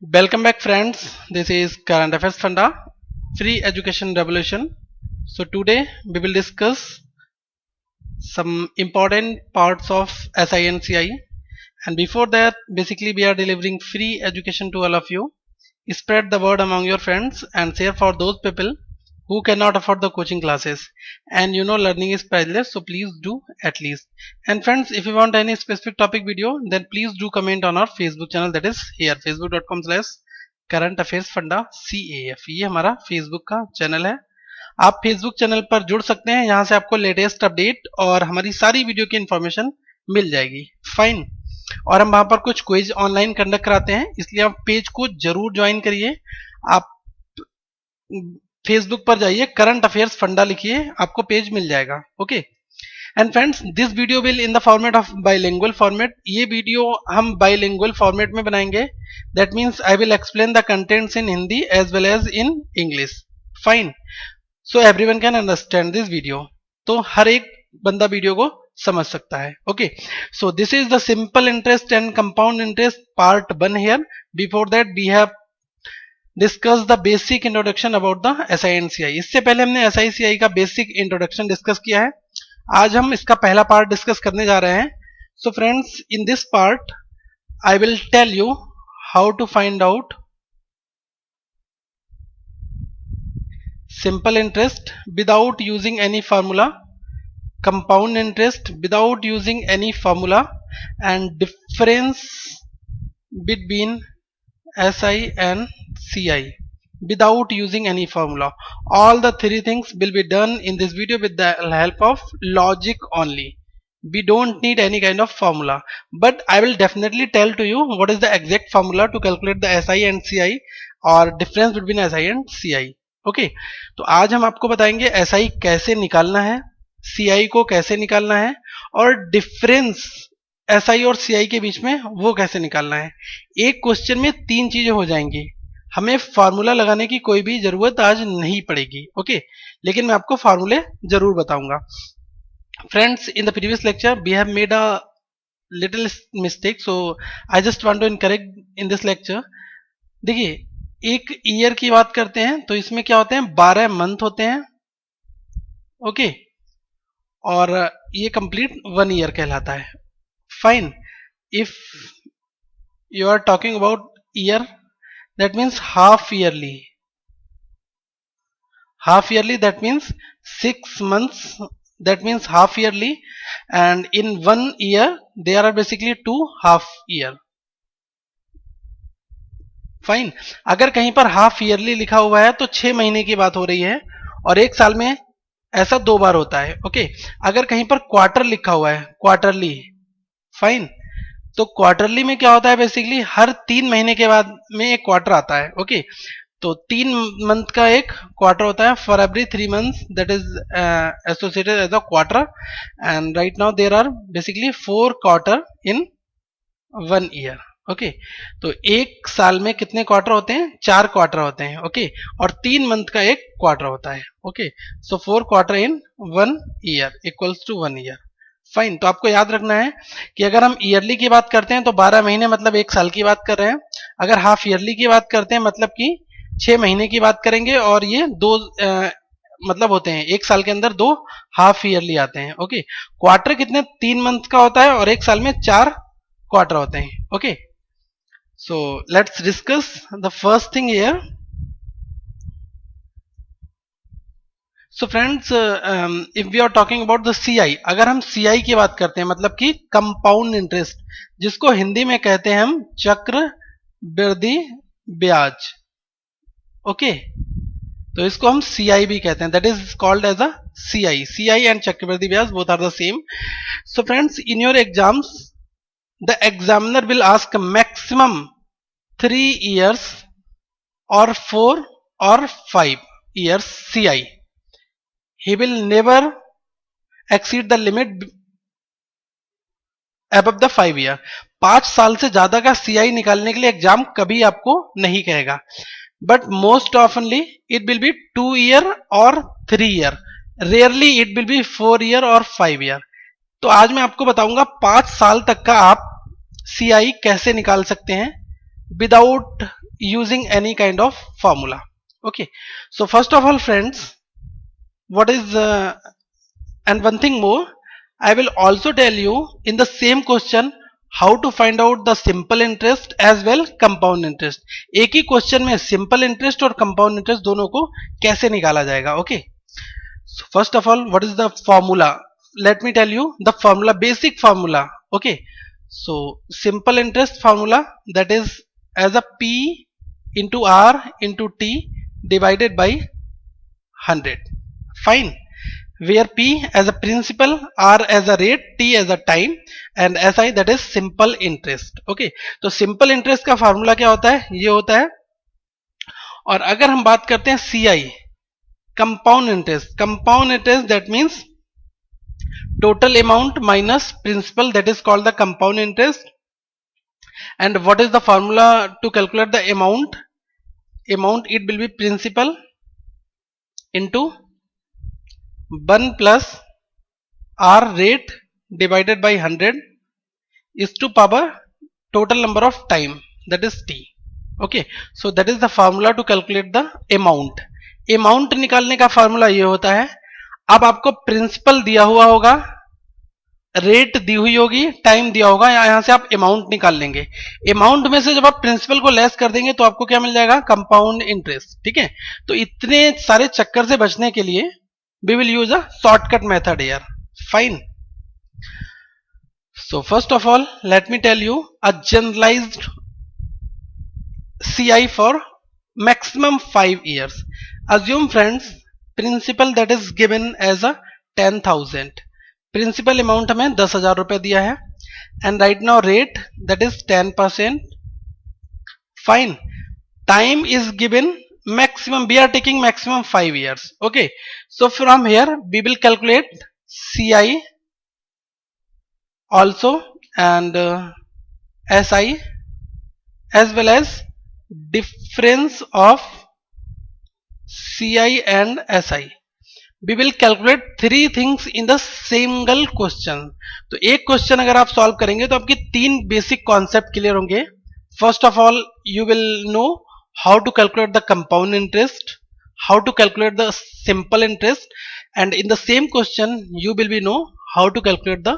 Welcome back friends, this is Current Affairs Funda, Free Education Revolution. So today we will discuss some important parts of SI and CI, and before that basically we are delivering free education to all of you. Spread the word among your friends and share for those people who cannot afford the coaching classes, and learning is priceless, so please do at least. And friends, if you want any specific topic video, then please do comment on our Facebook channel, that is here facebook.com/current affairs funda CAF. ये हमारा Facebook का channel है, आप Facebook channel पर जुड़ सकते हैं, यहाँ से आपको लेटेस्ट अपडेट और हमारी सारी वीडियो की इंफॉर्मेशन मिल जाएगी। फाइन, और हम वहां पर कुछ क्विज ऑनलाइन कंडक्ट कराते हैं, इसलिए आप पेज को जरूर ज्वाइन करिए। आप फेसबुक पर जाइए, करंट अफेयर्स फंडा लिखिए, आपको पेज मिल जाएगा। Okay and friends, this video will in the format of bilingual format. ये वीडियो हम बाइलिंगुअल फॉर्मेट में बनाएंगे, that means I will explain the contents in Hindi as well as in English. Fine, so everyone can understand this video. तो हर एक बंदा video को समझ सकता है। Okay, so this is the simple interest and compound interest part 1 here. Before that we have discuss the basic introduction about the SI and CI। इससे पहले हमने SI CI का बेसिक इंट्रोडक्शन डिस्कस किया है, आज हम इसका पहला पार्ट डिस्कस करने जा रहे हैं। So friends, in this part I will tell you how to find out simple interest without using any formula, compound interest without using any formula, and difference between SI and CI without using any formula. All the three things will be done in this video with the help of logic only. We don't need any kind of formula, but I will definitely tell to you what is the exact formula to calculate the SI and CI or difference between SI and CI. Okay, तो आज हम आपको बताएंगे SI कैसे निकालना है, CI को कैसे निकालना है, और डिफरेंस SI और CI के बीच में वो कैसे निकालना है। एक क्वेश्चन में 3 चीजें हो जाएंगी, हमें फार्मूला लगाने की कोई भी जरूरत आज नहीं पड़ेगी। ओके, लेकिन मैं आपको फार्मूले जरूर बताऊंगा। Friends, in the previous lecture we have made a little mistake, so I just want to incorrect in this lecture. देखिए, एक ईयर की बात करते हैं तो इसमें क्या होते हैं, 12 मंथ होते हैं। ओके, और ये कंप्लीट 1 ईयर कहलाता है। Fine, if you are talking about year, that means half yearly. Half yearly that means 6 months, that means half yearly, and in 1 year there are basically 2 half year. Fine, अगर कहीं पर half yearly लिखा हुआ है तो 6 महीने की बात हो रही है, और एक साल में ऐसा 2 बार होता है। ओके, अगर कहीं पर क्वार्टर लिखा हुआ है, क्वार्टरली, फाइन, तो क्वार्टरली में क्या होता है, बेसिकली हर 3 महीने के बाद में एक क्वार्टर आता है। ओके, तो 3 मंथ का एक क्वार्टर होता है, for every 3 months that is associated as a quarter, and right now there are basically 4 quarter in 1 year. Okay, तो एक साल में कितने क्वार्टर होते हैं, 4 क्वार्टर होते हैं। ओके, और 3 मंथ का एक क्वार्टर होता है। Okay, so 4 quarter in 1 year equals to 1 year. Fine, तो आपको याद रखना है कि अगर हम ईयरली की बात करते हैं तो 12 महीने मतलब 1 साल की बात कर रहे हैं, अगर हाफ ईयरली की बात करते हैं मतलब कि 6 महीने की बात करेंगे, और ये 2 मतलब होते हैं, एक साल के अंदर 2 हाफ ईयरली आते हैं। ओके, क्वार्टर कितने, 3 मंथ का होता है, और एक साल में 4 क्वार्टर होते हैं। Okay, so let's discuss the first thing here. So friends, if we are talking about the CI, अगर हम CI की बात करते हैं मतलब कि कंपाउंड इंटरेस्ट, जिसको हिंदी में कहते हैं हम चक्रवृद्धि ब्याज। ओके, तो इसको हम CI भी कहते हैं, that is called as a CI. CI and चक्रवृद्धि ब्याज both are the same. So friends, in your exams the examiner will ask maximum 3 years or 4 or 5 years CI. He will never exceed the limit above the 5 year. 5 साल से ज्यादा का CI निकालने के लिए exam कभी आपको नहीं कहेगा, but most ऑफनली it will be 2 year और 3 year. Rarely it will be 4 year और 5 year. तो आज मैं आपको बताऊंगा 5 साल तक का आप CI कैसे निकाल सकते हैं without using any kind of formula. Okay, so first of all friends, what is and one thing more, I will also tell you in the same question how to find out the simple interest as well compound interest. एक ही question में simple interest और compound interest दोनों को कैसे निकाला जाएगा. Okay, so first of all, what is the formula? Let me tell you the formula, basic formula. Okay, so simple interest formula, that is as a P into R into T divided by 100. Fine, where P as a principal, R as a rate, T as a time and SI that is simple interest. Okay, तो simple interest का formula क्या होता है, ये होता है. और अगर हम बात करते हैं CI, compound interest, that means total amount minus principal, that is called the compound interest. And what is the formula to calculate the amount? It will be principal into 1 plus R rate divided by 100 is to power total number of time, that is T. Okay, so that is the formula to calculate the amount. Amount निकालने का formula ये होता है, अब आपको principal दिया हुआ होगा, रेट दी हुई होगी, टाइम दिया होगा, यहां से आप अमाउंट निकाल लेंगे. अमाउंट में से जब आप प्रिंसिपल को लेस कर देंगे तो आपको क्या मिल जाएगा, कंपाउंड इंटरेस्ट. ठीक है, तो इतने सारे चक्कर से बचने के लिए we will use a shortcut method here. Fine. So first of all, let me tell you a generalized CI for maximum 5 years. Assume friends, principal that is given as a 10,000. Principal amount हमें 10,000 रुपए दिया है, and right now rate that is 10%. Fine. Time is given maximum, we are taking maximum 5 years. Okay, so from here we will calculate CI also and SI as well as difference of CI and SI. We will calculate three things in the single question. तो एक question अगर आप solve करेंगे तो आपके तीन basic concept clear होंगे. First of all you will know how to calculate the compound interest, how to calculate the simple interest, and in the same question you will be know how to calculate the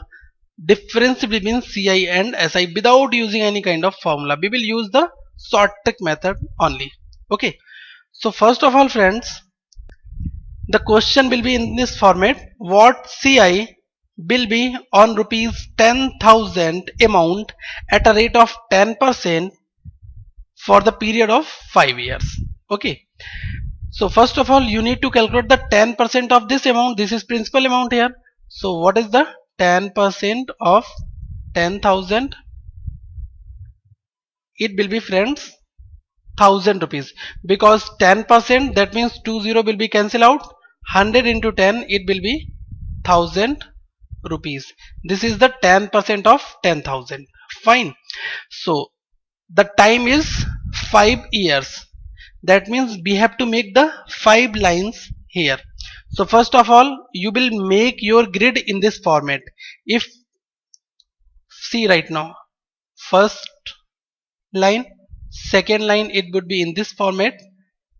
difference between CI and SI without using any kind of formula. We will use the short trick method only. Okay, so first of all friends, the question will be in this format: what CI will be on rupees 10,000 amount at a rate of 10% for the period of 5 years. Okay, so first of all you need to calculate the 10% of this amount. This is principal amount here. So what is the 10% of 10,000? It will be friends 1000 rupees, because 10% that means 20 will be cancelled out. 100 into 10, it will be 1000 rupees. This is the 10% of 10,000. Fine. So the time is 5 years. That means we have to make the 5 lines here. So first of all you will make your grid in this format. If see right now, first line, second line it would be in this format,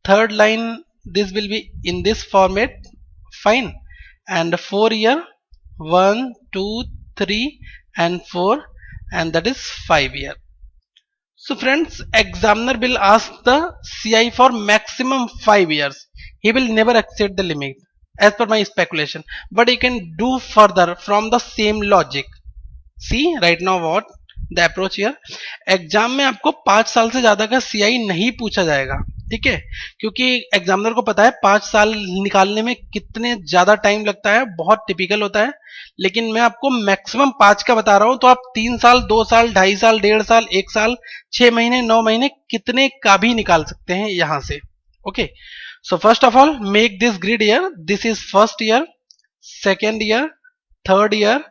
third line this will be in this format. Fine. And 4 year 1 2 3 and 4, and that is 5 year. So friends, examiner will ask the CI for maximum 5 years. He will never exceed the limit as per my speculation, but he can do further from the same logic. See right now what the approach here. Exam में आपको 5 साल से ज्यादा का CI नहीं पूछा जाएगा. ठीक है, क्योंकि एग्जामिनर को पता है 5 साल निकालने में कितने ज्यादा टाइम लगता है, बहुत टिपिकल होता है. लेकिन मैं आपको मैक्सिमम 5 का बता रहा हूं, तो आप 3 साल 2 साल 2.5 साल 1.5 साल 1 साल 6 महीने 9 महीने कितने का भी निकाल सकते हैं यहां से. Okay, so first of all make this grid year. This is first year, second year, third year,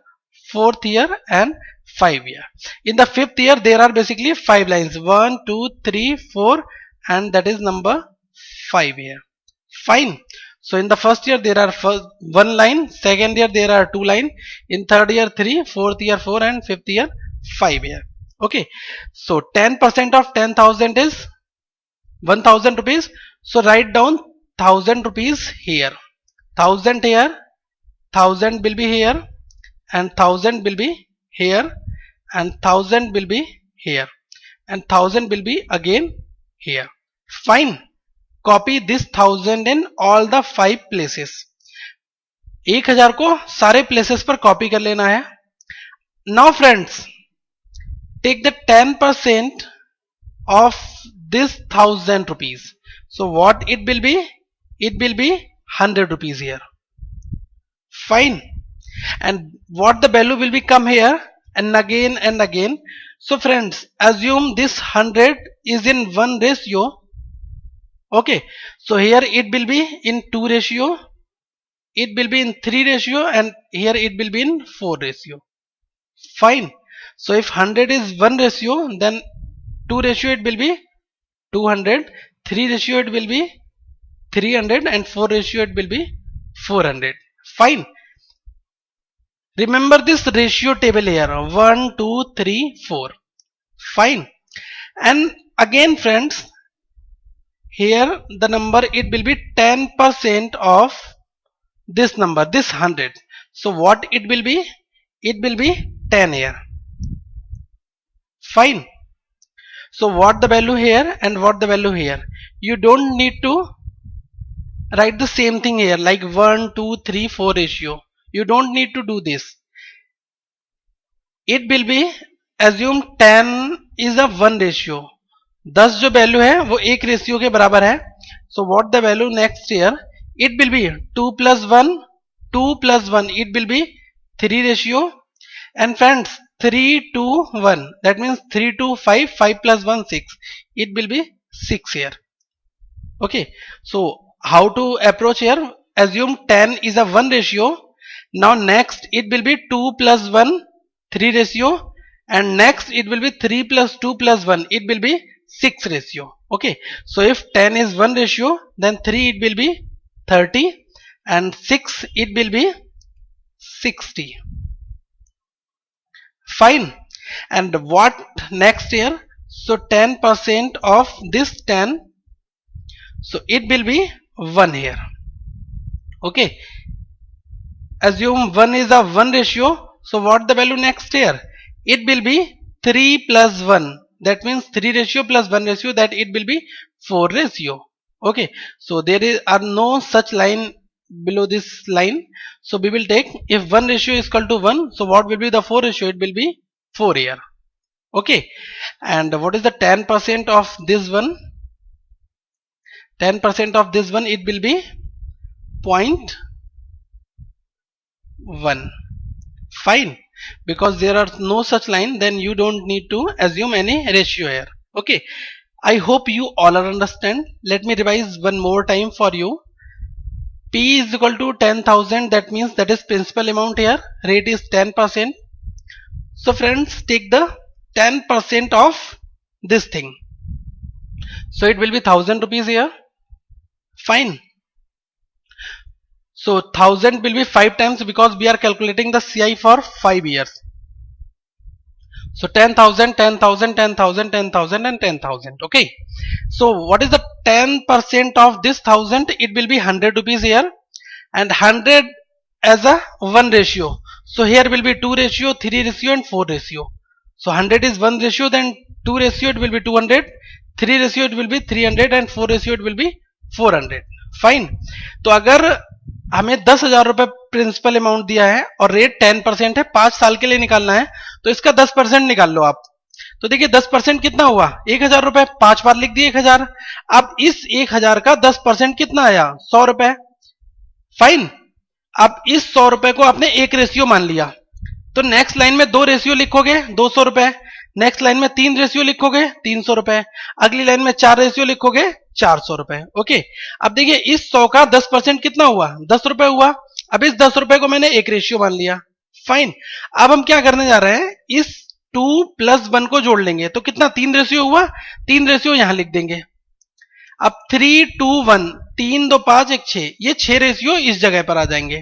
fourth year and 5 year. In the fifth year there are basically 5 lines, 1 2 3 4, and that is number 5 here. Fine. So in the first year there are one line, second year there are 2 line, in third year 3, fourth year 4, and fifth year 5 here. Okay, so 10% of 10,000 is 1000 rupees. So write down 1000 rupees here, 1000 here, 1000 will be here, and 1000 will be here, and 1000 will be here, and 1000 will be again here. Fine. Copy this 1000 in all the 5 places. 1000 को सारे places पर copy कर लेना है. Now friends, take the 10% of this 1000 rupees. So what it will be? It will be 100 rupees here. Fine. And what the value will be come here and again and again. So friends, assume this 100 is in 1 ratio. Okay, so here it will be in 2 ratio, it will be in 3 ratio, and here it will be in 4 ratio. Fine. So if 100 is 1 ratio, then 2 ratio it will be 200, 3 ratio it will be 300, and 4 ratio it will be 400. Fine. Remember this ratio table here, 1, 2, 3, 4. Fine. And again friends, here the number it will be 10% of this number, this 100. So what it will be? It will be 10 here. Fine. So what the value here and what the value here? You don't need to write the same thing here like 1, 2, 3, 4 ratio. You don't need to do this. It will be, assume 10 is a 1 ratio. 10 जो value है वो 1 ratio के बराबर है. So what the value next year? It will be 2 plus 1, 2 plus 1, it will be 3 ratio. And friends, 3 to 1, that means 3 to 5, 5 plus 1, 6, it will be 6 here. Okay, so how to approach here? Assume 10 is a 1 ratio. Now next it will be 2 plus 1, 3 ratio, and next it will be 3 plus 2 plus 1, it will be 6 ratio. Okay, so if 10 is 1 ratio, then 3 it will be 30, and 6 it will be 60. Fine. And what next here? So 10% of this 10, so it will be 1 here. Okay, assume 1 is a 1 ratio. So what the value next here? It will be 3 plus 1, that means 3 ratio plus 1 ratio, that it will be 4 ratio. Okay, so there are no such line below this line. So we will take, if 1 ratio is equal to 1, so what will be the 4 ratio? It will be 4 here. Okay, and what is the 10% of this one? 10% of this one, it will be 0.1. Fine. Because there are no such line, then you don't need to assume any ratio here. Okay, I hope you all are understand. Let me revise one more time for you. P is equal to 10,000, that means that is principal amount here. Rate is 10%. So friends, take the 10% of this thing. So it will be 1000 rupees here. Fine. So 1000 will be 5 times because we are calculating the CI for 5 years. So 10,000, 10,000, 10,000, 10,000, and 10,000. Okay. So what is the 10% of this 1000? It will be 100 rupees here, and 100 as a 1 ratio. So here will be 2 ratio, 3 ratio, and 4 ratio. So 100 is 1 ratio, then 2 ratio it will be 200, 3 ratio it will be 300, and 4 ratio it will be 400. Fine. तो अगर हमें 10,000 रुपए principal amount दिया है और rate 10% है, 5 साल के लिए निकालना है, तो इसका 10% निकाल लो आप. तो देखिए 10% कितना हुआ? 1000 रुपए. 5 बार लिख दिए 1000. अब इस 1000 का 10% कितना आया? 100 रुपए. फाइन. अब इस 100 रुपए को आपने एक रेशियो मान लिया, तो नेक्स्ट लाइन में 2 रेशियो लिखोगे 200 रुपए, नेक्स्ट लाइन में 3 रेशियो लिखोगे 300 रुपए, अगली लाइन में 4 रेशियो लिखोगे 400 रुपए. ओके, अब देखिए इस 100 का 10% कितना हुआ? 10 रुपए हुआ. अब इस 10 रुपए को मैंने एक रेशियो मान लिया. फाइन. अब हम क्या करने जा रहे हैं? इस 2 plus 1 को जोड़ लेंगे, तो कितना? 3 रेशियो हुआ. 3 रेशियो यहां लिख देंगे. अब 3, 2, 1, 3, 2, 5, 1, 6, ये 6 रेशियो इस जगह पर आ जाएंगे.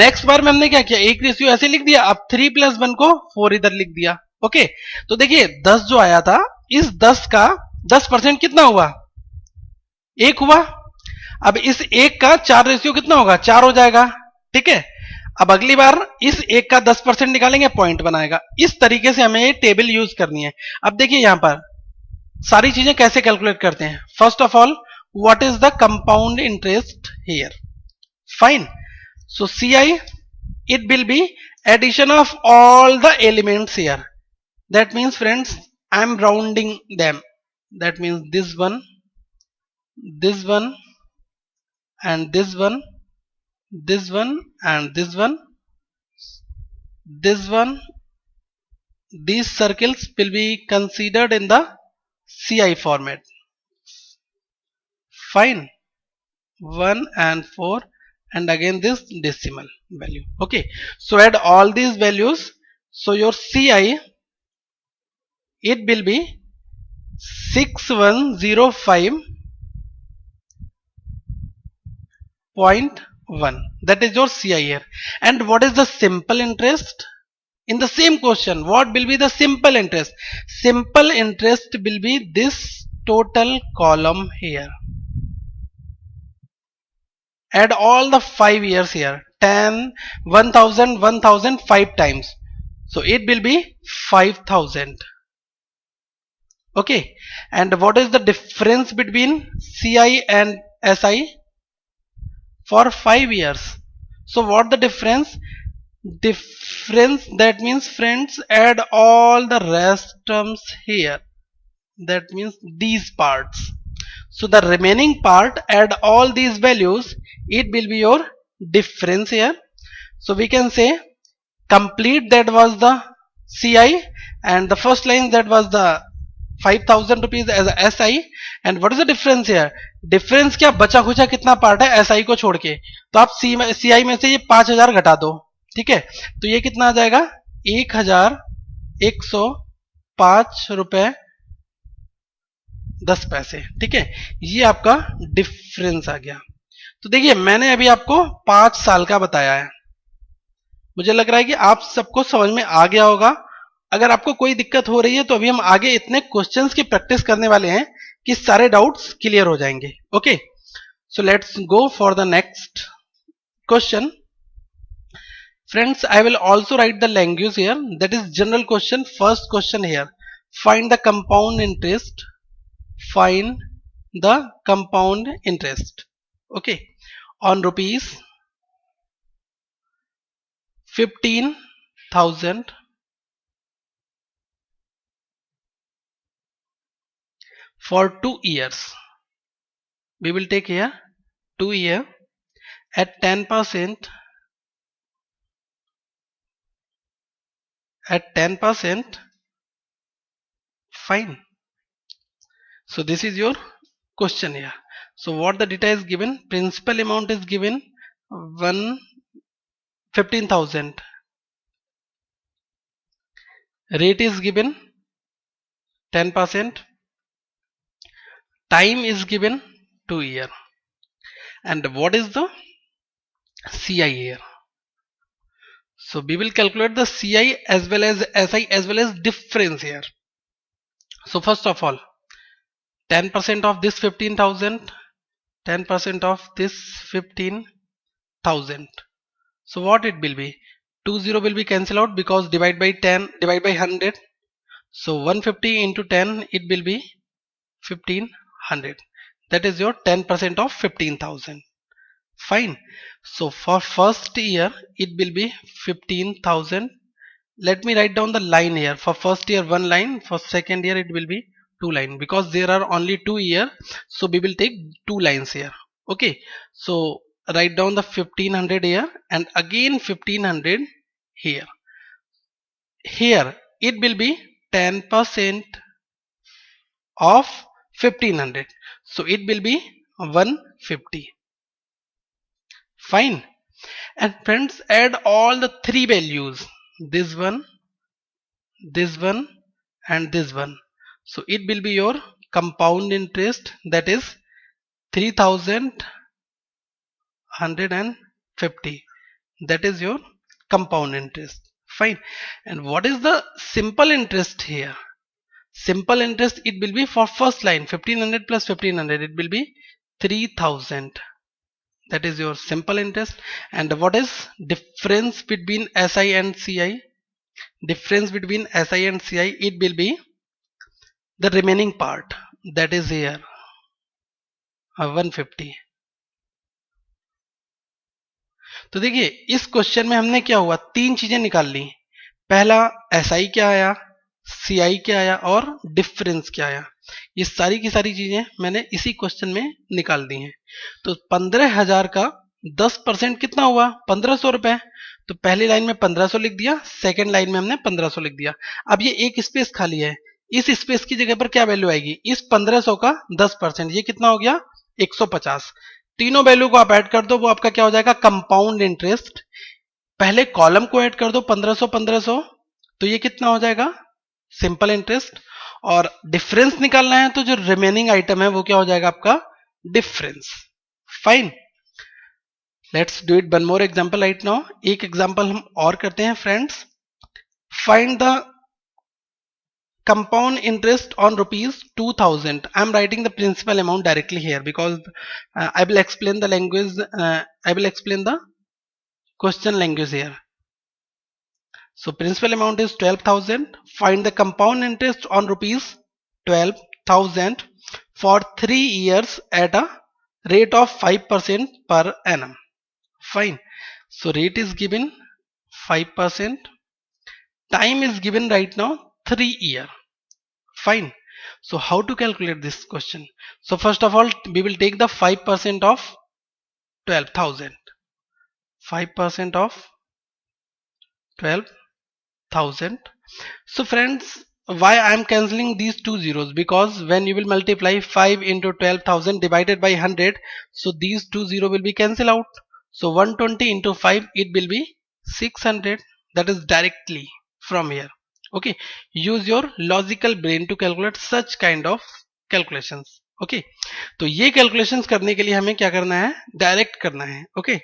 नेक्स्ट बार में हमने क्या किया? एक रेशियो ऐसे लिख दिया. अब 3 plus 1 को 4 इधर लिख दिया. ओके, तो देखिए 10 जो आया था, इस 10 का 10% कितना हुआ? एक हुआ। अब इस एक का 4 रेशियो कितना होगा, 4 हो जाएगा, ठीक है। अब अगली बार इस एक का 10% निकालेंगे, पॉइंट बनाएगा। इस तरीके से हमें ये टेबल यूज करनी है। अब देखिए यहां पर सारी चीजें कैसे कैलकुलेट करते हैं। First of all, what is the compound interest here, fine. So C I, it will be addition of all the elements here. That means friends, I am rounding them. That means this one and this one and this one. These circles will be considered in the CI format. Fine. 1 and 4 and again this decimal value. Okay. So add all these values. So your CI, it will be 6105.1. That is your CI here. And what is the simple interest? In the same question, what will be the simple interest? Simple interest will be this total column here. Add all the 5 years here. 10, 1000, 1000, 5 times. So it will be 5000. Okay. And what is the difference between CI and SI? For 5 years. So what the difference? Difference, that means friends, add all the rest terms here. That means these parts. So the remaining part, add all these values, it will be your difference here. So we can say complete, that was the CI, and the first line, that was the 5000 rupees as a SI. And what is the difference here? Difference क्या, बचा खुचा कितना part है SI को छोड़ के, तो आप CI में से ये 5000 घटा दो, ठीक है। तो ये कितना आ जाएगा, 1105 रुपए 10 पैसे, ठीक है। ये आपका डिफरेंस आ गया। तो देखिए मैंने अभी आपको 5 साल का बताया है, मुझे लग रहा है कि आप सबको समझ में आ गया होगा। अगर आपको कोई दिक्कत हो रही है तो अभी हम आगे इतने क्वेश्चंस की प्रैक्टिस करने वाले हैं कि सारे डाउट्स क्लियर हो जाएंगे। Okay, so let's go for the next question. Friends, I will also write the language here, that is general question. First question here, find the compound interest. Find the compound interest. Okay, on rupees 15,000 for 2 years. We will take here 2 year at 10%, at 10%. Fine. So this is your question here. So what the data is given, principal amount is given 15,000, rate is given 10%, time is given 2 year, and what is the CI here. So we will calculate the CI as well as SI as well as difference here. So first of all, 10% of this 15,000, 10% of this 15,000. So what it will be, 20 will be cancelled out because divide by 10, divide by 100. So 150 into 10, it will be 1500. That is your 10% of 15,000. Fine. So for first year it will be 15,000. Let me write down the line here. For first year 1 line, for second year it will be 2 line, because there are only 2 year, so we will take 2 lines here. Okay, so write down the 1500 here and again 1500 here. Here it will be 10% of 1500, so it will be 150. Fine. And friends, add all the 3 values, this one, and this one. So it will be your compound interest, that is 3150. That is your compound interest. Fine. And what is the simple interest here? Simple interest, it will be for first line 1500 plus 1500, it will be 3,000. That is your simple interest. And what is difference between SI and CI? Difference between SI and CI, it will be the remaining part, that is here 150. तो देखिए इस question में हमने क्या हुआ, तीन चीजें निकाल ली। पहला SI क्या आया, CI क्या आया और डिफरेंस क्या आया। ये सारी की सारी चीजें मैंने इसी क्वेश्चन में निकाल दी हैं। तो 15,000 का 10% कितना हुआ, 1,500 रुपए। तो पहली लाइन में 1,500 लिख दिया, सेकेंड लाइन में हमने 1,500 लिख दिया। अब ये एक स्पेस खाली है, इस स्पेस की जगह पर क्या वैल्यू आएगी, इस 1,500 का 10%, ये कितना हो गया 150। तीनों वैल्यू को आप ऐड कर दो, वो आपका क्या हो जाएगा, कंपाउंड इंटरेस्ट। पहले कॉलम को ऐड कर दो 1,500 1,500, तो ये कितना हो जाएगा सिंपल इंटरेस्ट। और डिफरेंस निकालना है तो जो रिमेनिंग आइटम है वो क्या हो जाएगा आपका difference. Fine, let's do it one more example right now. एक एग्जांपल हम और करते हैं friends. Find the compound interest on rupees 2,000. I am writing the principal amount directly here because I will explain the language, I will explain the question language here. So principal amount is 12,000. Find the compound interest on rupees 12,000 for 3 years at a rate of 5% per annum. Fine. So rate is given 5%. Time is given right now 3 years. Fine. So how to calculate this question? So first of all we will take the 5% of 12,000. 5% of 12,000. So friends, why I am cancelling these two zeros? Because when you will multiply 5 into 12,000 divided by 100, so these two zero will be cancelled out. So 120 into 5, it will be 600. That is directly from here. Okay, use your logical brain to calculate such kind of calculations. Okay, तो ये calculations करने के लिए हमें क्या करना है, direct करना है. Okay,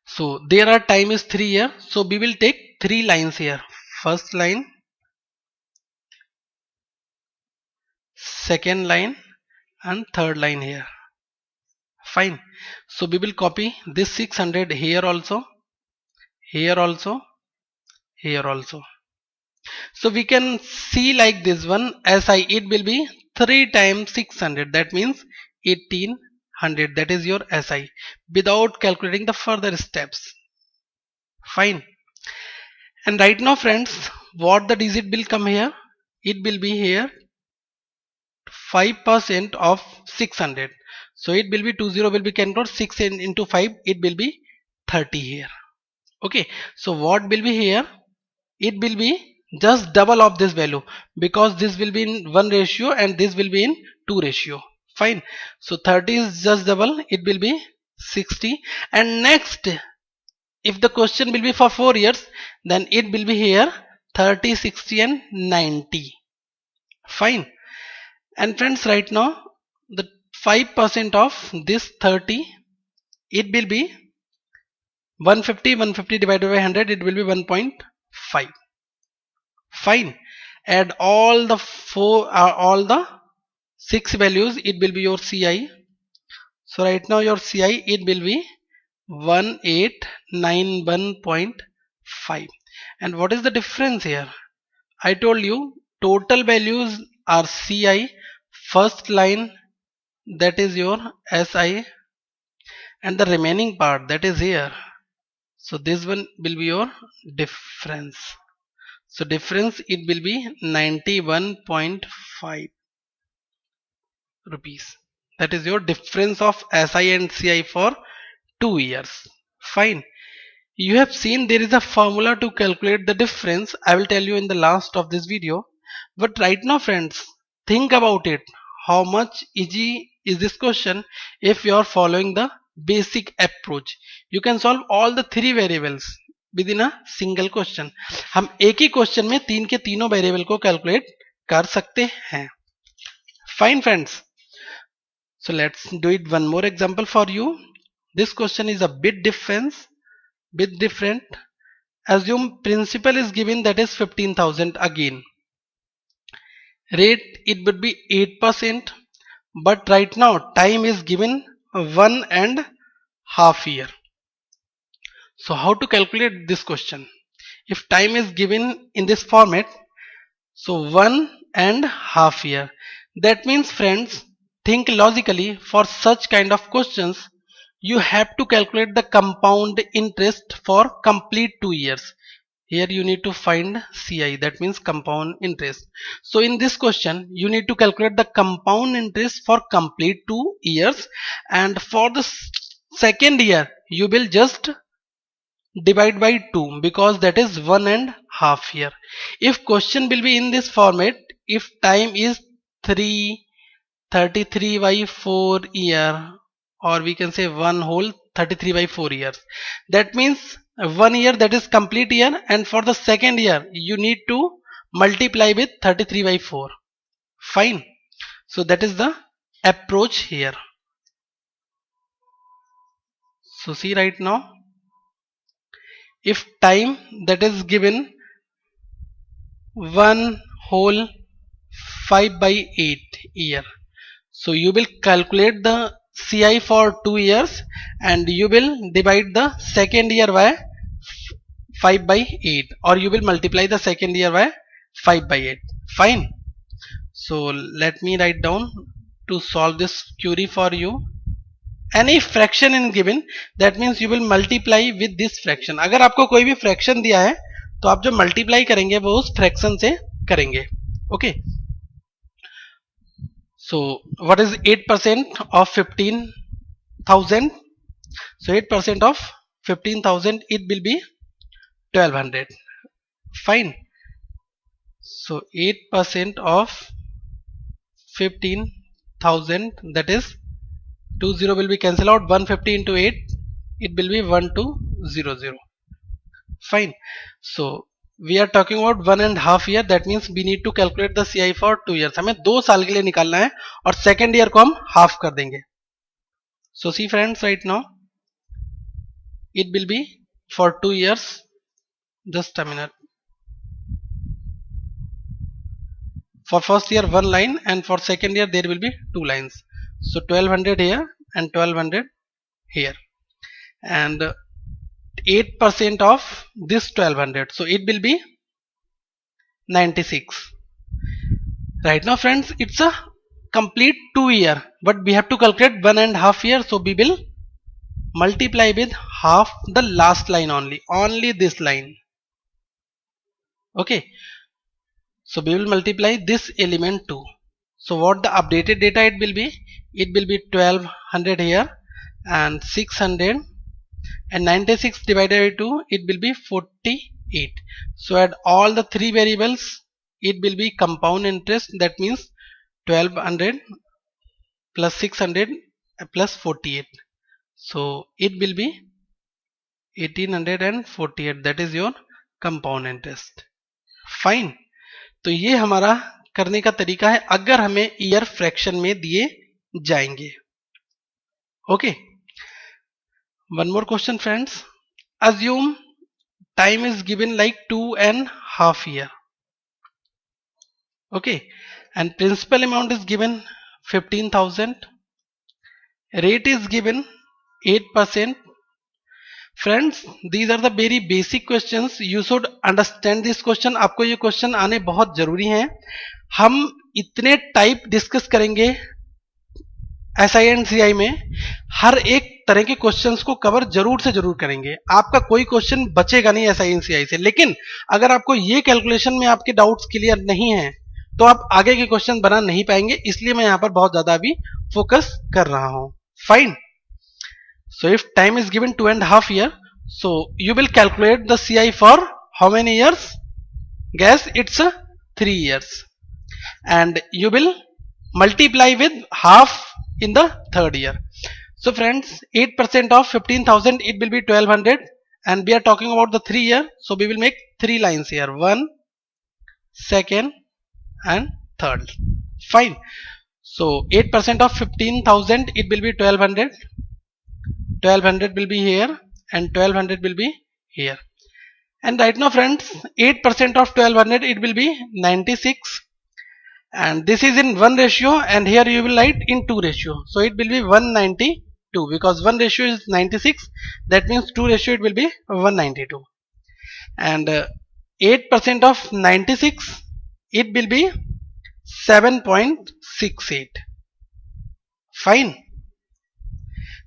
so there are time is 3 here, so we will take 3 lines here. First line, second line and third line here. Fine, so we will copy this 600 here also, here also, here also. So we can see like this one, SI, it will be 3 times 600, that means 1800. That is your SI without calculating the further steps. Fine. And right now friends, what the digit will come here? It will be here 5% of 600. So it will be 20 will be cancelled, 6 into 5, it will be 30 here. Okay, so what will be here? It will be just double of this value, because this will be in 1 ratio and this will be in 2 ratio. Fine, so 30 is just double, it will be 60. And next, if the question will be for 4 years, then it will be here 30, 60 and 90. Fine. And friends, right now the 5% of this 30, it will be 150. 150 divided by 100, it will be 1.5. Fine. Add all the all the 6 values, it will be your CI. So right now your CI, it will be 1891.5. And what is the difference here? I told you total values are CI, first line, that is your SI, and the remaining part, that is here. So this one will be your difference. So difference, it will be 91.5 rupees. That is your difference of SI and CI for 2 years. Fine. You have seen there is a formula to calculate the difference. I will tell you in the last of this video. But right now friends, think about it. How much easy is this question if you are following the basic approach? You can solve all the 3 variables within a single question. हम एक ही question में तीन के तीनों variable को calculate कर सकते हैं. Fine friends. So let's do it one more example for you. This question is a bit different. Assume principal is given, that is 15,000 again. Rate, it would be 8%. but right now time is given 1.5 year. So how to calculate this question? If time is given in this format, so 1.5 year. That means friends, think logically. For such kind of questions, you have to calculate the compound interest for complete 2 years. Here you need to find CI, that means compound interest. So in this question, you need to calculate the compound interest for complete 2 years, and for the second year, you will just divide by 2 because that is 1.5 year. If question will be in this format, if time is 33 by 4 year, or we can say one whole 33 by 4 years, that means 1 year, that is complete year, and for the second year you need to multiply with 33 by 4. Fine. So that is the approach here. So see, right now, if time that is given 1 whole 5 by 8 year, so you will calculate the CI for 2 years and you will divide the second year by 5 by 8, or you will multiply the second year by 5 by 8. Fine. So let me write down to solve this query for you. Any fraction in given, that means you will multiply with this fraction. अगर आपको कोई भी fraction दिया है तो आप जो multiply करेंगे वो उस fraction से करेंगे. Okay. So what is 8% of 15,000? So 8% of 15,000, it will be 1200. Fine. So 8% of 15,000, that is 20 will be cancelled out. 150 into 8, it will be 1200. Fine. So we are talking about 1.5 year, that means we need to calculate the CI for 2 years. हमें 2 साल के लिए निकालना है और second year को हम half कर देंगे. So see friends, right now it will be for 2 years. Just a minute. For first year 1 line, and for second year there will be 2 lines. So 1200 here and 1200 here, and 8% of this 1200, so it will be 96. Right now friends, it's a complete 2 year, but we have to calculate 1.5 year, so we will multiply with half the last line only this line. Okay, so we will multiply this element too. So what the updated data it will be? It will be 1200 here and 600, and 96 divided by 2, it will be 48. So at all the three variables, it will be compound interest, that means 1200 plus 600 plus 48. So it will be 1848, that is your compound interest. Fine. तो ये हमारा करने का तरीका है अगर हमें year fraction में दिए जाएंगे. Okay, one more question friends. Assume time is given like 2.5 year. Okay, and principal amount is given 15,000. Rate is given 8%. Friends, these are the very basic questions. You should understand this question. आपको ये question आने बहुत जरूरी हैं. हम इतने type discuss करेंगे SI and CI में, हर एक तरह के क्वेश्चंस को कवर जरूर से जरूर करेंगे. आपका कोई क्वेश्चन बचेगा नहीं SI एंड CI से. लेकिन अगर आपको ये कैलकुलेशन में आपके डाउट्स क्लियर नहीं है तो आप आगे के क्वेश्चन बना नहीं पाएंगे. इसलिए मैं यहां पर बहुत ज्यादा अभी फोकस कर रहा हूं. Fine. So if time is given 2.5 year, so you will calculate the CI for how many years? Guess, it's 3 years, and you will multiply with half in the third year. So friends, 8% of 15,000, it will be 1200, and we are talking about the 3 year, so we will make 3 lines here, 1, second and third. Fine. So 8% of 15,000, it will be 1200. 1200 will be here and 1200 will be here. And right now friends, 8% of 1200, it will be 96, and this is in 1 ratio, and here you will write in 2 ratio, so it will be 192 because 1 ratio is 96, that means 2 ratio it will be 192, and 8% of 96 it will be 7.68. Fine,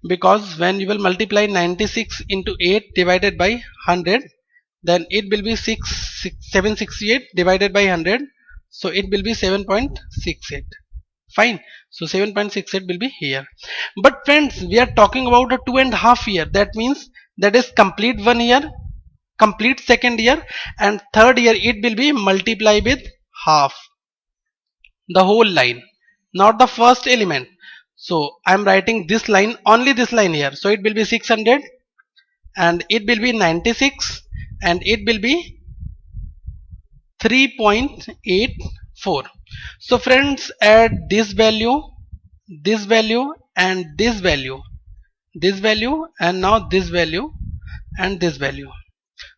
because when you will multiply 96 into 8 divided by 100, then it will be 768 divided by 100, so it will be 7.68. Fine, so 7.68 will be here. But friends, we are talking about a 2.5 year, that means that is complete 1 year, complete second year, and third year it will be multiply with half, the whole line, not the first element. So I am writing this line, only this line here, so it will be 600, and it will be 96, and it will be 3.84. so friends, add this value, and this value, and now this value and this value,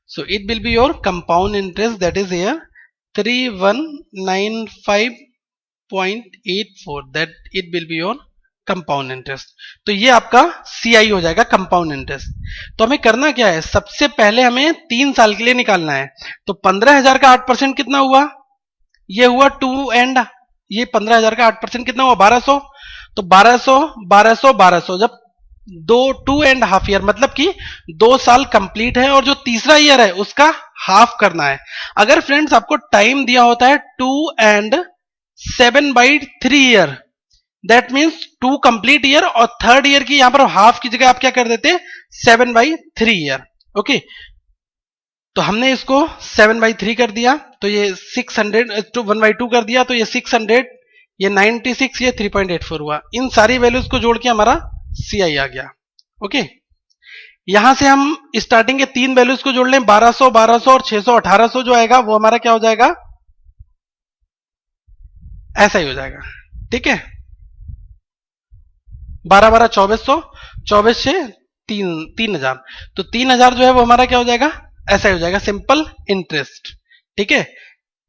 so it will be your compound interest, that is here 3195.84, that it will be your compound interest. तो ये आपका CI हो जाएगा, compound interest. तो हमें करना क्या है, सबसे पहले हमें 3 साल के लिए निकालना है. तो 15,000 का 8% कितना हुआ, ये हुआ 2 एंड ये 15,000 का 8% कितना हुआ 1200. तो 1200 1200 1200 जब 2.5 ईयर मतलब कि 2 साल कंप्लीट है और जो तीसरा ईयर है उसका हाफ करना है. अगर फ्रेंड्स आपको टाइम दिया होता है 2 and 7/3 year, that means 2 complete year और थर्ड ईयर की यहां पर हाफ की जगह आप क्या कर देते 7/3 ईयर. ओके, तो हमने इसको 7/3 कर दिया, तो ये 600 to 1/2 कर दिया, तो ये 600, ये 96, ये 3.84 हुआ. इन सारी वैल्यूज को जोड़ के हमारा CI आ गया. ओके, यहां से हम स्टार्टिंग के 3 वैल्यूज को जोड़ लें, 1200 1200 और 600 1800 जो आएगा वो हमारा क्या हो जाएगा, ऐसा ही हो जाएगा. ठीक है, 12 12 2400, 24 से 3000, तो 3000 जो है वो हमारा क्या हो जाएगा, ऐसा ही हो जाएगा, सिंपल इंटरेस्ट. ठीक है,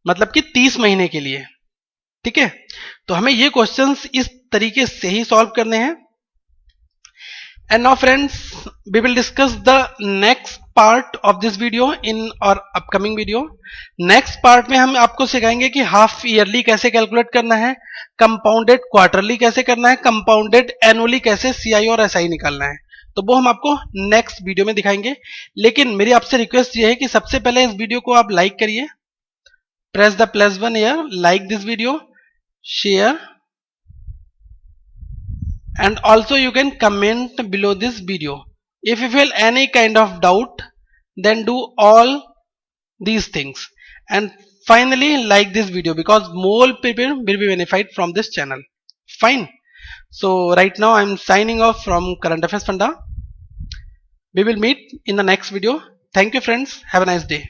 मतलब कि 30 महीने के लिए. ठीक है, तो हमें ये क्वेश्चंस इस तरीके से ही सॉल्व करने हैं. And now friends, we will discuss the next part of this video in our upcoming video. Next part में हम आपको सिखाएंगे कि हाफ ईयरली कैसे कैलकुलेट करना है, कंपाउंडेड क्वार्टरली कैसे करना है, कंपाउंडेड एनुअली कैसे CI और SI निकालना है. तो वो हम आपको नेक्स्ट वीडियो में दिखाएंगे. लेकिन मेरी आपसे रिक्वेस्ट ये है कि सबसे पहले इस वीडियो को आप लाइक करिए, press the +1 here, like this video, share, and also you can comment below this video. If you feel any kind of doubt, then do all these things, and finally like this video because more people will be benefited from this channel. Fine, so right now I am signing off from Current Affairs Funda. We will meet in the next video. Thank you friends, have a nice day.